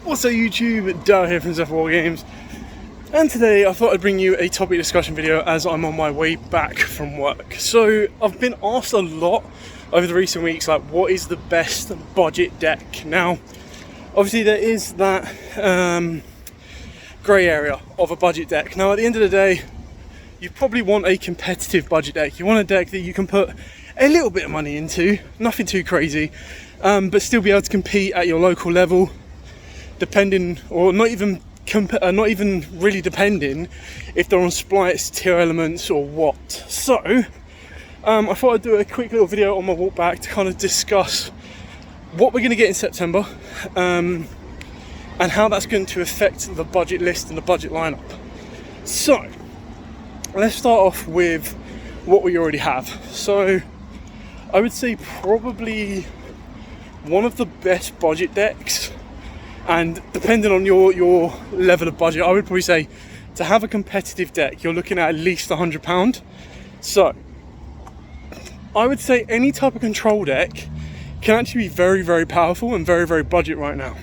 What's up YouTube, Dale here from Zephyr War Games, and today I thought I'd bring you a topic discussion video as I'm on my way back from work. So I've been asked a lot over the recent weeks, like, what is the best budget deck? Now obviously there is that grey area of a budget deck. Now at the end of the day, you probably want a competitive budget deck. You want a deck that you can put a little bit of money into, nothing too crazy, but still be able to compete at your local level, depending, or not even really depending if they're on splites, tier elements or what. So I thought I'd do a quick little video on my walk back to kind of discuss what we're going to get in September, and how that's going to affect the budget list and the budget lineup. So let's start off with what we already have. So I would say probably one of the best budget decks, and depending on your level of budget, I would probably say to have a competitive deck, you're looking at least £100. So I would say any type of control deck can actually be very, very powerful and very, very budget right now.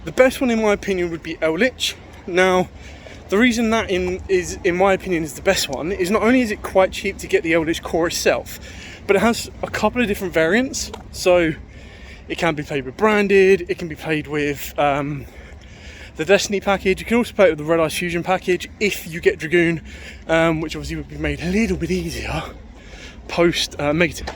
The best one in my opinion would be Eldritch. Now the reason that in my opinion is the best one is not only is it quite cheap to get the Eldritch core itself, but it has a couple of different variants. So it can be played with branded, it can be played with the Destiny package, you can also play it with the Red Eyes Fusion package if you get Dragoon, which obviously would be made a little bit easier post Megatin.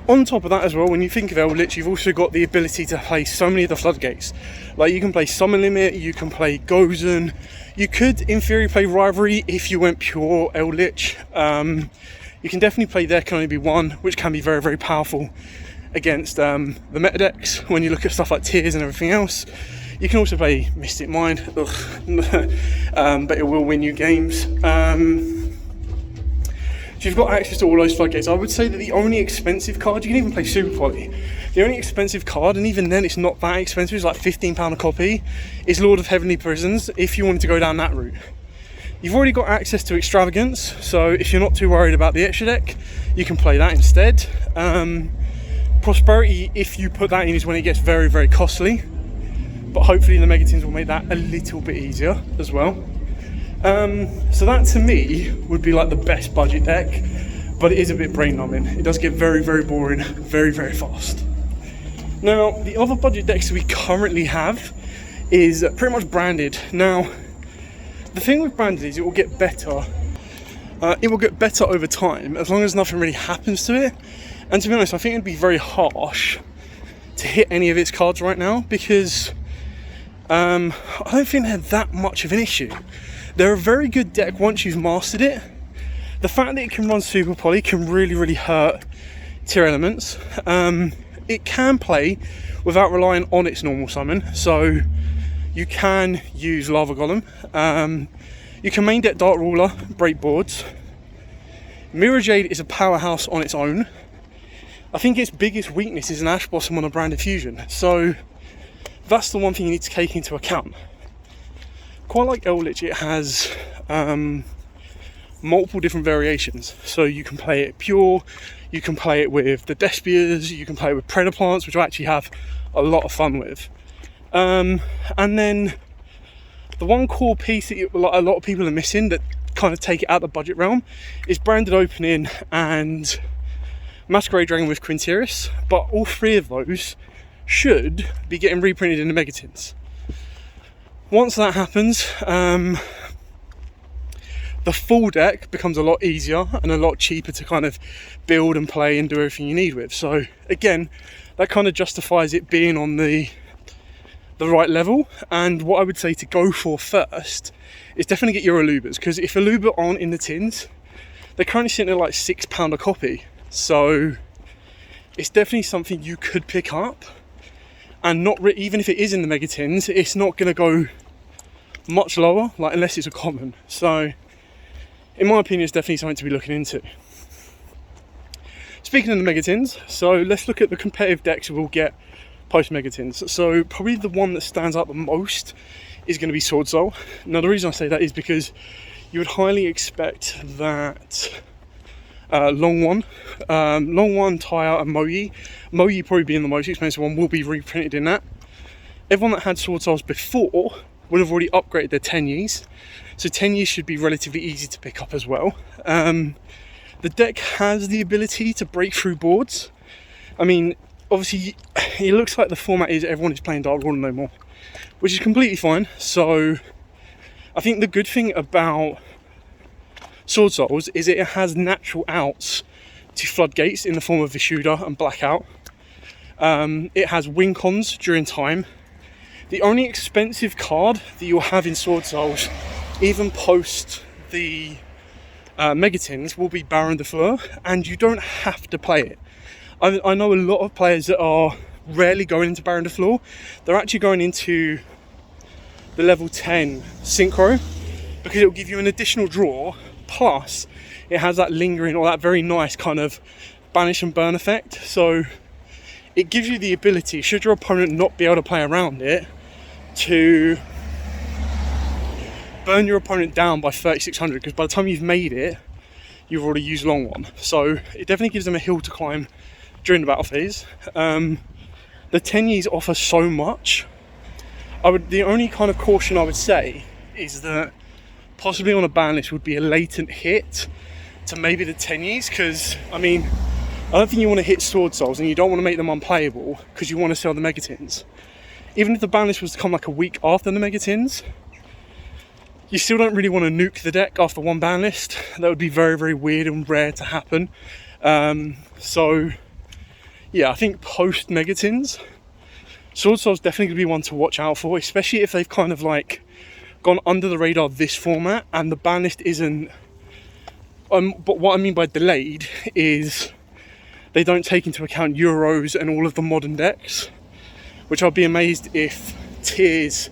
On top of that as well, when you think of Eldritch, you've also got the ability to play so many of the floodgates. Like you can play Summon Limit, you can play Gozen, you could in theory play Rivalry if you went pure Eldritch. You can definitely play There Can Only Be One, which can be very, very powerful against the meta decks when you look at stuff like tiers and everything else. You can also play Mystic Mind, but it will win you games. So you've got access to all those floodgates. I would say that the only expensive card, you can even play Super Poly, the only expensive card, and even then it's not that expensive, it's like £15 a copy, is Lord of Heavenly Prisons, if you wanted to go down that route. You've already got access to Extravagance, so if you're not too worried about the extra deck, you can play that instead. Prosperity, if you put that in, is when it gets very, very costly, but hopefully the Megatins will make that a little bit easier as well. So that to me would be like the best budget deck, but it is a bit brain numbing. It does get very, very boring very, very fast. Now the other budget decks that we currently have is pretty much branded. Now the thing with branded is it will get better. It will get better over time as long as nothing really happens to it. And to be honest, I think it'd be very harsh to hit any of its cards right now, because I don't think they're that much of an issue. They're a very good deck once you've mastered it. The fact that it can run Super Poly can really, really hurt tier elements. It can play without relying on its normal summon, so you can use Lava Golem. You can main deck Dark Ruler, break boards. Mirror Jade is a powerhouse on its own. I think its biggest weakness is an Ash Blossom on a branded fusion, so that's the one thing you need to take into account. Quite like Eldritch, it has multiple different variations, so you can play it pure, you can play it with the Despias, you can play it with Predator Plants, which I actually have a lot of fun with. And then the one core piece that a lot of people are missing that kind of take it out of the budget realm is branded opening and Masquerade Dragon with Quinteris, but all three of those should be getting reprinted in the Megatins. Once that happens, the full deck becomes a lot easier and a lot cheaper to kind of build and play and do everything you need with. So again, that kind of justifies it being on the right level. And what I would say to go for first is definitely get your Alubas, because if Aluba aren't in the tins, they're currently sitting at like £6 a copy. So it's definitely something you could pick up, and not even if it is in the Megatins, it's not going to go much lower, like unless it's a common. So in my opinion, it's definitely something to be looking into. Speaking of the Megatins, so let's look at the competitive decks we'll get post Megatins. So probably the one that stands out the most is going to be Sword Soul. Now the reason I say that is because you would highly expect that Long One, Taya and Moyi probably being the most expensive one, will be reprinted in that. everyone that had sword styles before would have already upgraded their 10 years. So 10 years should be relatively easy to pick up as well. The deck has the ability to break through boards. I mean, obviously, it looks like the format is everyone is playing Dark Lord no more, which is completely fine. So I think the good thing about Sword Souls is it has natural outs to floodgates in the form of Vishuddha and Blackout. It has win cons during time. The only expensive card that you'll have in Sword Souls, even post the Megatins, will be Baron de Fleur, and you don't have to play it. I know a lot of players that are rarely going into Baron de Fleur. They're actually going into the level 10 Synchro because it will give you an additional draw, plus it has that lingering or that very nice kind of banish and burn effect. So it gives you the ability, should your opponent not be able to play around it, to burn your opponent down by 3600, because by the time you've made it, you've already used long one. So it definitely gives them a hill to climb during the battle phase. The 10 years offer so much. The only kind of caution I would say is that possibly on a ban list would be a latent hit to maybe the 10 years, because I mean, I don't think you want to hit Sword Souls and you don't want to make them unplayable because you want to sell the Megatins. Even if the ban list was to come like a week after the Megatins, you still don't really want to nuke the deck after one ban list. That would be very, very weird and rare to happen. So yeah, I think post Megatins, Sword Soul's definitely going to be one to watch out for, especially if they've kind of like gone under the radar this format and the ban list isn't... but what I mean by delayed is they don't take into account Euros and all of the modern decks, which I'll be amazed if Tears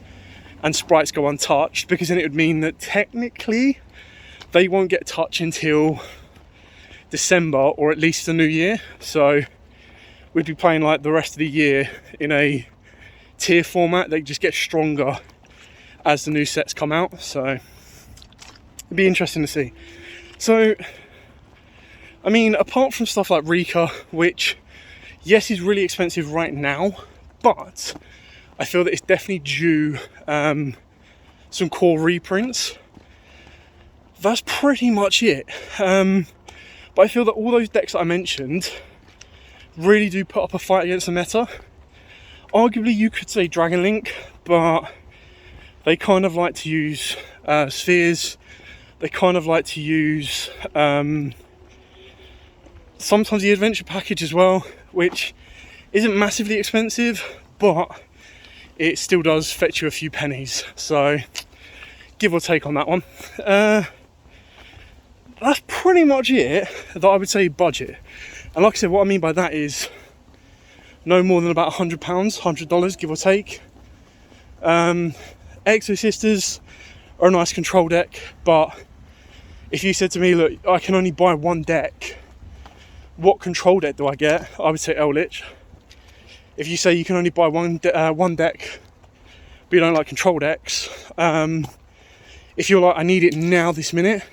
and Sprites go untouched, because then it would mean that technically they won't get touch until December or at least the new year. So we'd be playing like the rest of the year in a tier format. They just get stronger as the new sets come out, so it'd be interesting to see. So I mean, apart from stuff like Rika, which yes is really expensive right now, but I feel that it's definitely due some core reprints. That's pretty much it. But I feel that all those decks that I mentioned really do put up a fight against the meta. Arguably you could say Dragon Link, but they kind of like to use spheres. They kind of like to use sometimes the adventure package as well, which isn't massively expensive, but it still does fetch you a few pennies. So give or take on that one. That's pretty much it that I would say budget. And like I said, what I mean by that is no more than about £100, $100, give or take. Exo Sisters are a nice control deck, but if you said to me, look, I can only buy one deck, what control deck do I get? I would say Eldritch. If you say you can only buy one deck, but you don't like control decks, if you're like, I need it now, this minute,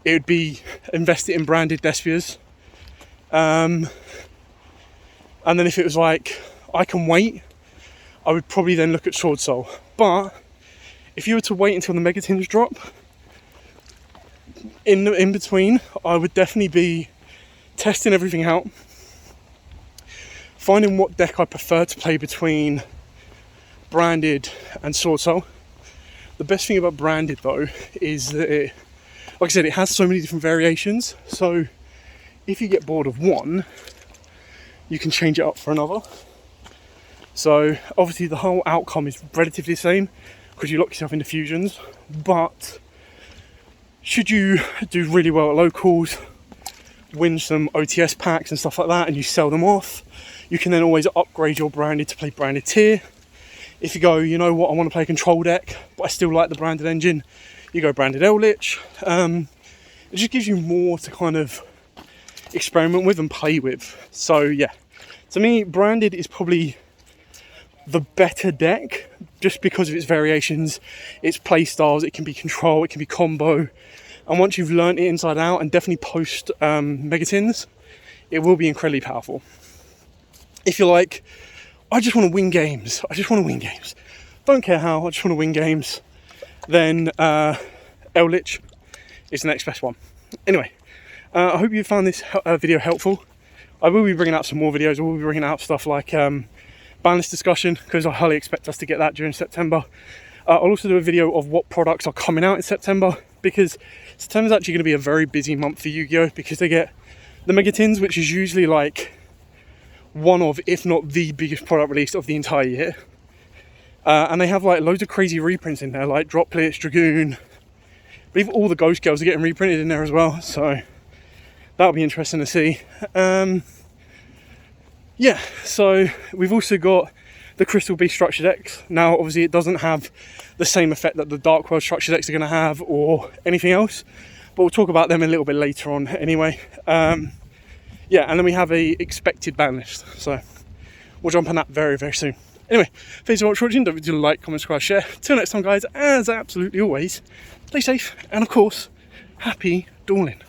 it would be invested in branded Despias. And then if it was like, I can wait, I would probably then look at Sword Soul. But if you were to wait until the Megatins drop, in between, I would definitely be testing everything out, finding what deck I prefer to play between branded and Sword Soul. The best thing about branded though is that it, like I said, it has so many different variations. So if you get bored of one, you can change it up for another. So obviously the whole outcome is relatively the same because you lock yourself into fusions, but should you do really well at locals, win some OTS packs and stuff like that, and you sell them off, you can then always upgrade your branded to play branded tier. If you go, you know what, I want to play a control deck, but I still like the branded engine, you go branded Eldritch. It just gives you more to kind of experiment with and play with. So yeah, to me, branded is probably the better deck just because of its variations, its play styles. It can be control, it can be combo, and once you've learned it inside out, and definitely post Megatins, it will be incredibly powerful. If you're like, I just want to win games. Don't care how, I just want to win games. Then Eldritch is the next best one. Anyway, I hope you found this video helpful. I will be bringing out some more videos. I will be bringing out stuff like ban list discussion, because I highly expect us to get that during September. I'll also do a video of what products are coming out in September, because September's actually going to be a very busy month for Yu-Gi-Oh! Because they get the Mega Tins, which is usually like one of, if not the biggest product release of the entire year. And they have like loads of crazy reprints in there, like Droplets, Dragoon. I believe all the Ghost Girls are getting reprinted in there as well, so that'll be interesting to see. Yeah, so we've also got the Crystal Beast structure decks. Now, obviously, it doesn't have the same effect that the Dark World structure decks are going to have or anything else, but we'll talk about them a little bit later on anyway. Yeah, and then we have a expected ban list, so we'll jump on that very, very soon. Anyway, thanks so much for watching. Don't forget to like, comment, subscribe, share. Till next time, guys, as absolutely always, stay safe, and of course, happy dueling.